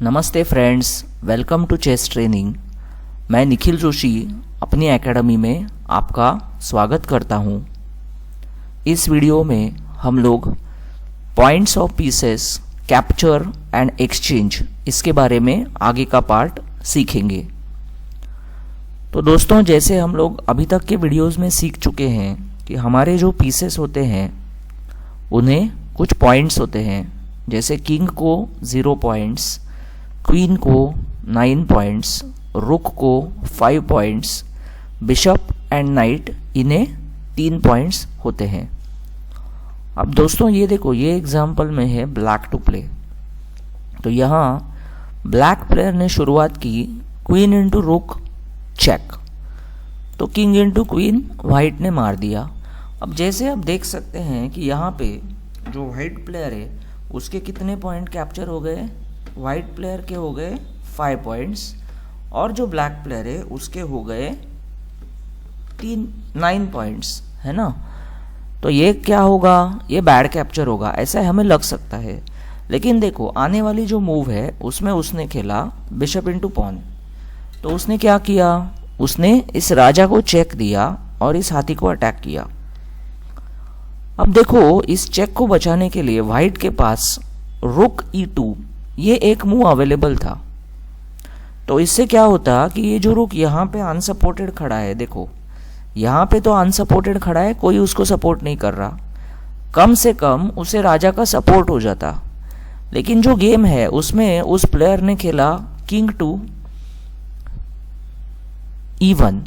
नमस्ते friends, welcome to chess training. मैं निखिल जोशी अपनी एकेडमी में आपका स्वागत करता हूं। इस वीडियो में हम लोग points of pieces, capture and exchange इसके बारे में आगे का पार्ट सीखेंगे। तो दोस्तों, जैसे हम लोग अभी तक के वीडियोस में सीख चुके हैं कि हमारे जो पीसेस होते हैं उन्हें कुछ पॉइंट्स होते हैं, जैसे किंग को 0 पॉइंट्स, क्वीन को 9 पॉइंट्स, रुक को 5 पॉइंट्स, बिशप एंड नाइट इन्हें 3 पॉइंट्स होते हैं। अब दोस्तों ये देखो, ये एग्जाम्पल में है ब्लैक टू प्ले। तो यहाँ ब्लैक प्लेयर ने शुरुआत की क्वीन इंटू रुक चेक, तो किंग इंटू क्वीन वाइट ने मार दिया। अब जैसे आप देख सकते हैं कि यहाँ पे जो वाइट प्लेयर है उसके कितने पॉइंट कैप्चर हो गए, वाइट प्लेयर के हो गए 5 पॉइंट्स और जो ब्लैक प्लेयर है उसके हो गए 9 पॉइंट्स, है ना। तो ये क्या होगा, ये बैड कैप्चर होगा, ऐसा हमें लग सकता है। लेकिन देखो, आने वाली जो मूव है उसमें उसने खेला बिशप इंटू पॉन। तो उसने क्या किया, उसने इस राजा को चेक दिया और इस हाथी को अटैक किया। अब देखो, इस चेक को बचाने के लिए वाइट के पास रुक E2 ये एक मूव अवेलेबल था। तो इससे क्या होता कि ये जो रुक यहाँ पे अनसपोर्टेड खड़ा है, देखो यहाँ पे तो अनसपोर्टेड खड़ा है, कोई उसको सपोर्ट नहीं कर रहा, कम से कम उसे राजा का सपोर्ट हो जाता। लेकिन जो गेम है उसमें उस प्लेयर ने खेला किंग टू E1।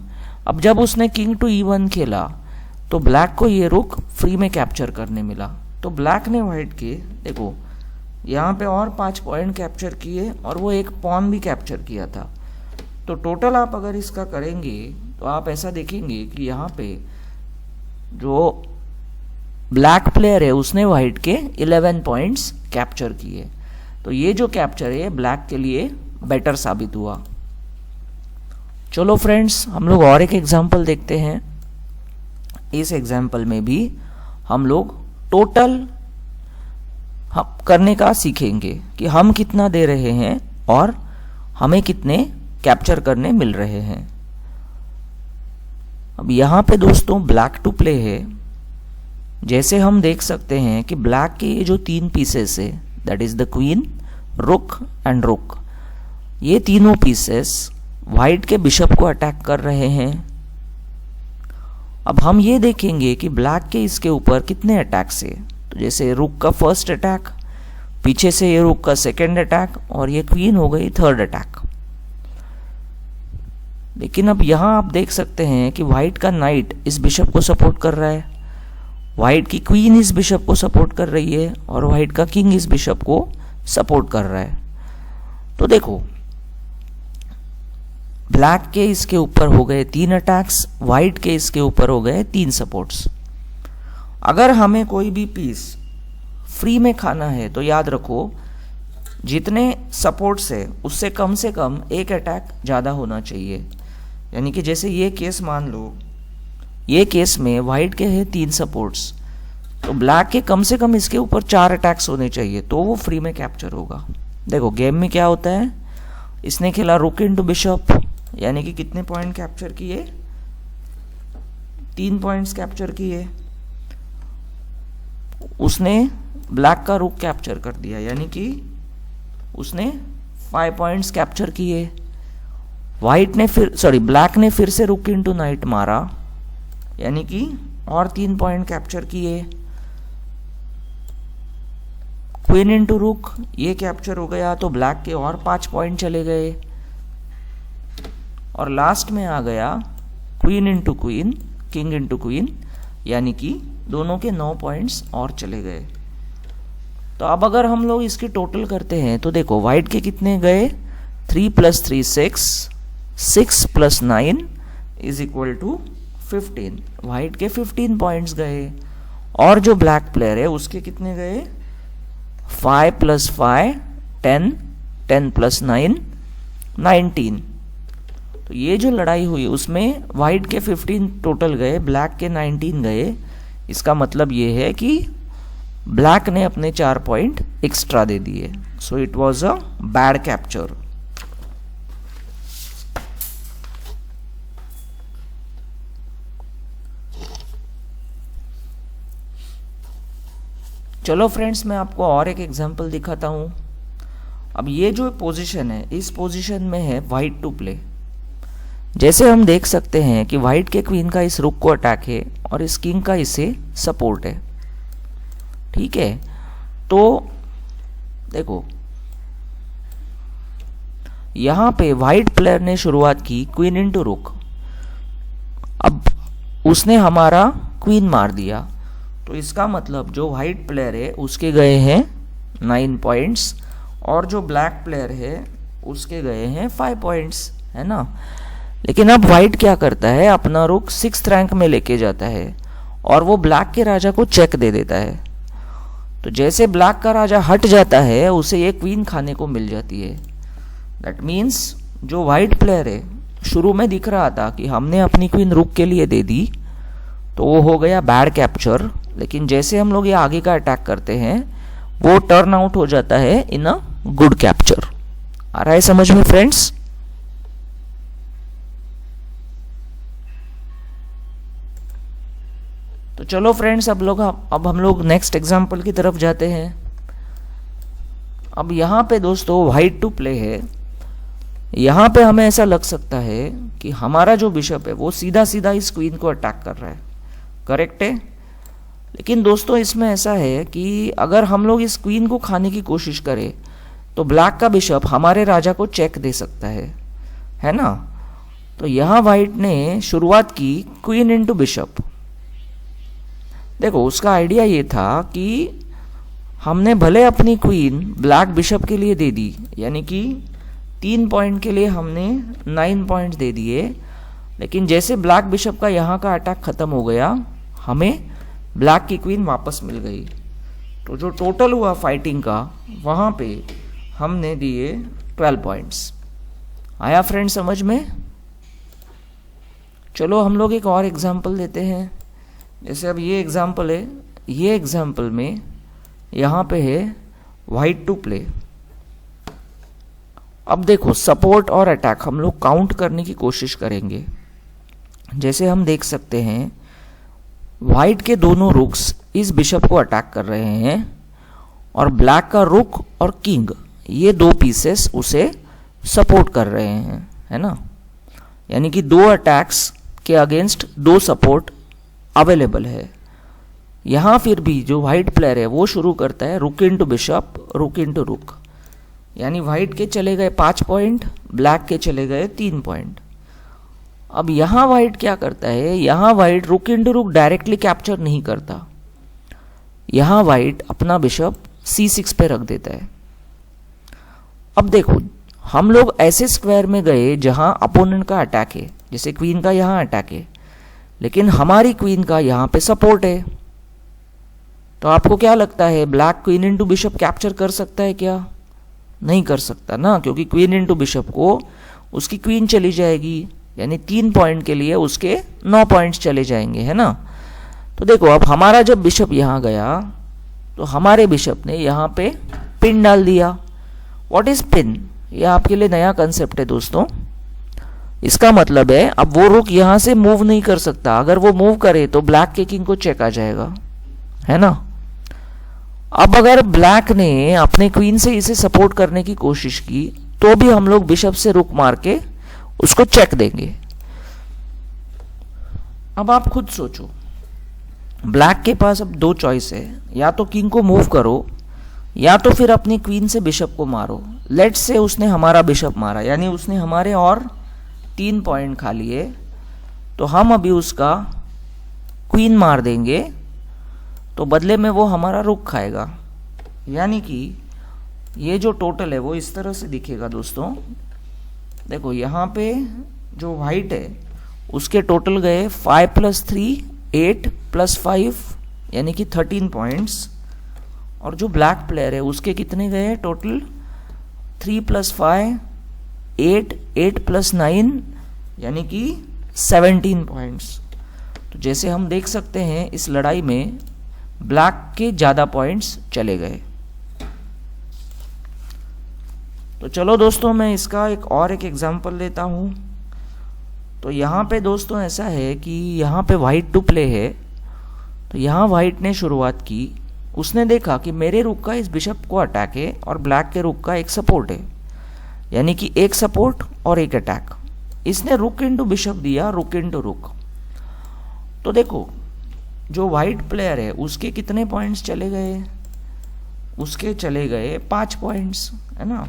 अब जब उसने किंग टू E1 खेला तो ब्लैक को ये रुक फ्री में कैप्चर करने मिला। तो ब्लैक ने वाइट के, देखो यहाँ पे और 5 पॉइंट कैप्चर किए और वो एक पॉन भी कैप्चर किया था। तो टोटल आप अगर इसका करेंगे तो आप ऐसा देखेंगे कि यहाँ पे जो ब्लैक प्लेयर है उसने वाइट के 11 पॉइंट्स कैप्चर किए। तो ये जो कैप्चर है ब्लैक के लिए बेटर साबित हुआ। चलो फ्रेंड्स, हम लोग और एक एग्जाम्पल देखते हैं। इस एग्जाम्पल में भी हम लोग टोटल करने का सीखेंगे कि हम कितना दे रहे हैं और हमें कितने कैप्चर करने मिल रहे हैं। अब यहाँ पे दोस्तों ब्लैक टू प्ले है। जैसे हम देख सकते हैं कि ब्लैक के ये जो 3 पीसेस है, दैट इज द क्वीन, रुक एंड रुक, ये तीनों पीसेस वाइट के बिशप को अटैक कर रहे हैं। अब हम ये देखेंगे कि ब्लैक के इसके ऊपर कितने अटैक्स है। तो जैसे रुक का फर्स्ट अटैक, पीछे से ये रुक का सेकंड अटैक और ये क्वीन हो गई थर्ड अटैक। लेकिन अब यहां आप देख सकते हैं कि व्हाइट का नाइट इस बिशप को सपोर्ट कर रहा है, व्हाइट की क्वीन इस बिशप को सपोर्ट कर रही है और व्हाइट का किंग इस बिशप को सपोर्ट कर रहा है। तो देखो, ब्लैक के इसके ऊपर हो गए 3 अटैक्स, व्हाइट के इसके ऊपर हो गए 3 सपोर्ट्स। अगर हमें कोई भी पीस फ्री में खाना है तो याद रखो, जितने सपोर्ट्स है उससे कम से कम एक अटैक ज़्यादा होना चाहिए। यानी कि जैसे ये केस मान लो, ये केस में वाइट के है 3 सपोर्ट्स, तो ब्लैक के कम से कम इसके ऊपर 4 अटैक्स होने चाहिए, तो वो फ्री में कैप्चर होगा। देखो गेम में क्या होता है, इसने खेला रुक इंटू बिशप, यानी कि कितने पॉइंट कैप्चर किए, 3 पॉइंट्स कैप्चर किए। उसने ब्लैक का रुक कैप्चर कर दिया, यानी कि उसने 5 पॉइंट्स कैप्चर किए। ब्लैक ने फिर से रुक इंटू नाइट मारा, यानी कि और 3 पॉइंट कैप्चर किए। क्वीन इंटू रुक ये कैप्चर हो गया, तो ब्लैक के और 5 पॉइंट चले गए। और लास्ट में आ गया queen into queen, king into queen, यानी कि दोनों के 9 पॉइंट्स और चले गए। तो अब अगर हम लोग इसकी टोटल करते हैं तो देखो, व्हाइट के कितने गए, 3 + 3 6, 6 + 9 इज इक्वल टू 15। व्हाइट के 15 पॉइंट्स गए और जो ब्लैक प्लेयर है उसके कितने गए, 5 + 5 10, 10 + 9 19। तो ये जो लड़ाई हुई उसमें व्हाइट के 15 टोटल गए, ब्लैक के 19 गए। इसका मतलब ये है कि ब्लैक ने अपने 4 पॉइंट एक्स्ट्रा दे दिए। so it was a bad capture. चलो फ्रेंड्स, मैं आपको और एक एग्जांपल दिखाता हूँ। अब ये जो पोजीशन है, इस पोजीशन में है वाइट टू प्ले। जैसे हम देख सकते हैं कि वाइट के क्वीन का इस रुक को अटैक है और इस किंग का इसे सपोर्ट है। ठीक है, तो देखो यहां पे वाइट प्लेयर ने शुरुआत की क्वीन इनटू रुक। अब उसने हमारा क्वीन मार दिया, तो इसका मतलब जो वाइट प्लेयर है उसके गए हैं 9 पॉइंट्स और जो ब्लैक प्लेयर है उसके गए हैं 5 पॉइंट्स, है ना। लेकिन अब वाइट क्या करता है, अपना रुक 6th रैंक में लेके जाता है और वो ब्लैक के राजा को चेक दे देता है। तो जैसे ब्लैक का राजा हट जाता है, उसे ये क्वीन खाने को मिल जाती है। दैट मीन्स जो वाइट प्लेयर है, शुरू में दिख रहा था कि हमने अपनी क्वीन रुक के लिए दे दी, तो वो हो गया बैड कैप्चर। लेकिन जैसे हम लोग ये आगे का अटैक करते हैं, वो टर्न आउट हो जाता है इन अ गुड कैप्चर। आ रहा है समझ में फ्रेंड्स? तो चलो फ्रेंड्स, अब हम लोग नेक्स्ट एग्जांपल की तरफ जाते हैं। अब यहाँ पे दोस्तों वाइट टू प्ले है। यहाँ पे हमें ऐसा लग सकता है कि हमारा जो बिशप है वो सीधा सीधा इस क्वीन को अटैक कर रहा है, करेक्ट है। लेकिन दोस्तों इसमें ऐसा है कि अगर हम लोग इस क्वीन को खाने की कोशिश करें तो ब्लैक का बिशप हमारे राजा को चेक दे सकता है ना। तो यहाँ वाइट ने शुरुआत की क्वीन इनटू बिशप। देखो उसका आइडिया ये था कि हमने भले अपनी क्वीन ब्लैक बिशप के लिए दे दी, यानी कि 3 पॉइंट के लिए हमने 9 पॉइंट दे दिए, लेकिन जैसे ब्लैक बिशप का यहाँ का अटैक खत्म हो गया, हमें ब्लैक की क्वीन वापस मिल गई। तो जो टोटल हुआ फाइटिंग का, वहाँ पे हमने दिए 12 पॉइंट्स। आया फ्रेंड समझ में? चलो हम लोग एक और एग्जाम्पल देते हैं। जैसे अब ये एग्जाम्पल है, ये एग्जाम्पल में यहाँ पे है वाइट टू प्ले। अब देखो सपोर्ट और अटैक हम लोग काउंट करने की कोशिश करेंगे। जैसे हम देख सकते हैं वाइट के दोनों रुक्स इस बिशप को अटैक कर रहे हैं और ब्लैक का रुक और किंग, ये 2 पीसेस उसे सपोर्ट कर रहे हैं, है ना। यानी कि 2 अटैक्स के अगेंस्ट 2 सपोर्ट अवेलेबल है। यहाँ फिर भी जो वाइट प्लेयर है वो शुरू करता है रुक इनटू बिशप, रुक इनटू रुक, यानी वाइट के चले गए 5 पॉइंट, ब्लैक के चले गए 3 पॉइंट। अब यहाँ वाइट क्या करता है, यहाँ वाइट रुक इनटू रुक डायरेक्टली कैप्चर नहीं करता। यहाँ वाइट अपना बिशप C6 पे रख देता है। अब देखो हम लोग ऐसे स्क्वायर में गए जहां अपोनेंट का अटैक है, जैसे क्वीन का यहाँ अटैक है, लेकिन हमारी क्वीन का यहाँ पे सपोर्ट है। तो आपको क्या लगता है, black queen into bishop capture कर सकता है क्या? नहीं कर सकता ना, क्योंकि क्वीन इनटू बिशप को उसकी क्वीन चली जाएगी, यानी 3 पॉइंट के लिए उसके 9 पॉइंट्स चले जाएंगे, है ना। तो देखो अब हमारा जब बिशप यहाँ गया तो हमारे बिशप ने यहाँ पे पिन डाल दिया। What is pin? यह आपके लिए नया कंसेप्ट है दोस्तों। इसका मतलब है अब वो रुक यहाँ से मूव नहीं कर सकता। अगर वो मूव करे तो ब्लैक के किंग को चेक आ जाएगा, है ना। अब अगर ब्लैक ने अपने क्वीन से इसे सपोर्ट करने की कोशिश की तो भी हम लोग बिशप से रुक मार के उसको चेक देंगे। अब आप खुद सोचो, ब्लैक के पास अब 2 चॉइस है, या तो किंग को मूव करो या तो फिर अपनी क्वीन से बिशप को मारो। लेट्स से उसने हमारा बिशप मारा, यानी उसने हमारे और 3 पॉइंट खा लिए, तो हम अभी उसका क्वीन मार देंगे तो बदले में वो हमारा रुक खाएगा। यानी कि ये जो टोटल है वो इस तरह से दिखेगा दोस्तों। देखो यहाँ पे जो वाइट है उसके टोटल गए 5 + 3 8 + 5 यानी कि 13 पॉइंट्स, और जो ब्लैक प्लेयर है उसके कितने गए टोटल 3 + 5 8 8 + 9 यानी कि 17 पॉइंट्स। तो जैसे हम देख सकते हैं इस लड़ाई में ब्लैक के ज़्यादा पॉइंट्स चले गए। तो चलो दोस्तों, मैं इसका एक एग्जांपल लेता हूँ। तो यहाँ पे दोस्तों ऐसा है कि यहाँ पे वाइट टू प्ले है। तो यहाँ वाइट ने शुरुआत की, उसने देखा कि मेरे रुक का इस बिशप को अटैक है और ब्लैक के रुक का एक सपोर्ट है, यानी कि एक सपोर्ट और एक अटैक। इसने रुक इनटू बिशप दिया, रुक इनटू रुक। तो देखो, जो वाइट प्लेयर है उसके कितने पॉइंट्स चले गए, उसके चले गए 5 पॉइंट्स, है ना।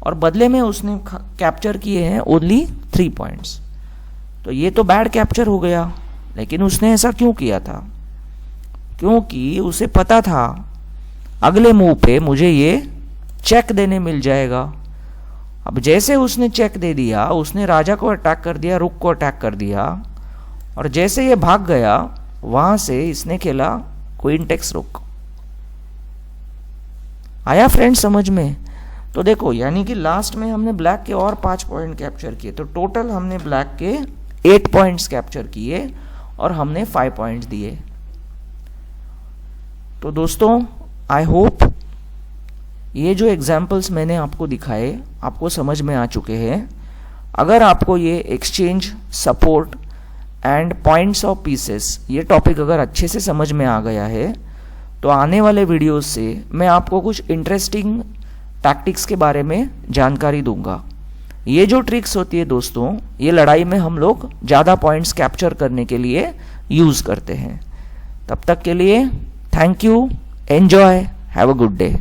और बदले में उसने कैप्चर किए हैं ओनली 3 पॉइंट्स। तो ये तो बैड कैप्चर हो गया। लेकिन उसने ऐसा क्यों किया था? क्योंकि उसे पता था अगले मूव पे मुझे ये चेक देने मिल जाएगा। अब जैसे उसने चेक दे दिया, उसने राजा को अटैक कर दिया, रुक को अटैक कर दिया, और जैसे ये भाग गया वहां से इसने खेला क्वीन टेक्स रुक। आया फ्रेंड समझ में? तो देखो, यानी कि लास्ट में हमने ब्लैक के और 5 पॉइंट कैप्चर किए। तो टोटल हमने ब्लैक के 8 पॉइंट्स कैप्चर किए और हमने 5 पॉइंट्स दिए। तो दोस्तों, आई होप ये जो एग्जाम्पल्स मैंने आपको दिखाए आपको समझ में आ चुके हैं। अगर आपको ये exchange, support and points of pieces ये टॉपिक अगर अच्छे से समझ में आ गया है, तो आने वाले वीडियोस से मैं आपको कुछ इंटरेस्टिंग टैक्टिक्स के बारे में जानकारी दूंगा। ये जो ट्रिक्स होती है दोस्तों, ये लड़ाई में हम लोग ज़्यादा पॉइंट्स कैप्चर करने के लिए यूज़ करते हैं। तब तक के लिए thank you, enjoy, have a good day.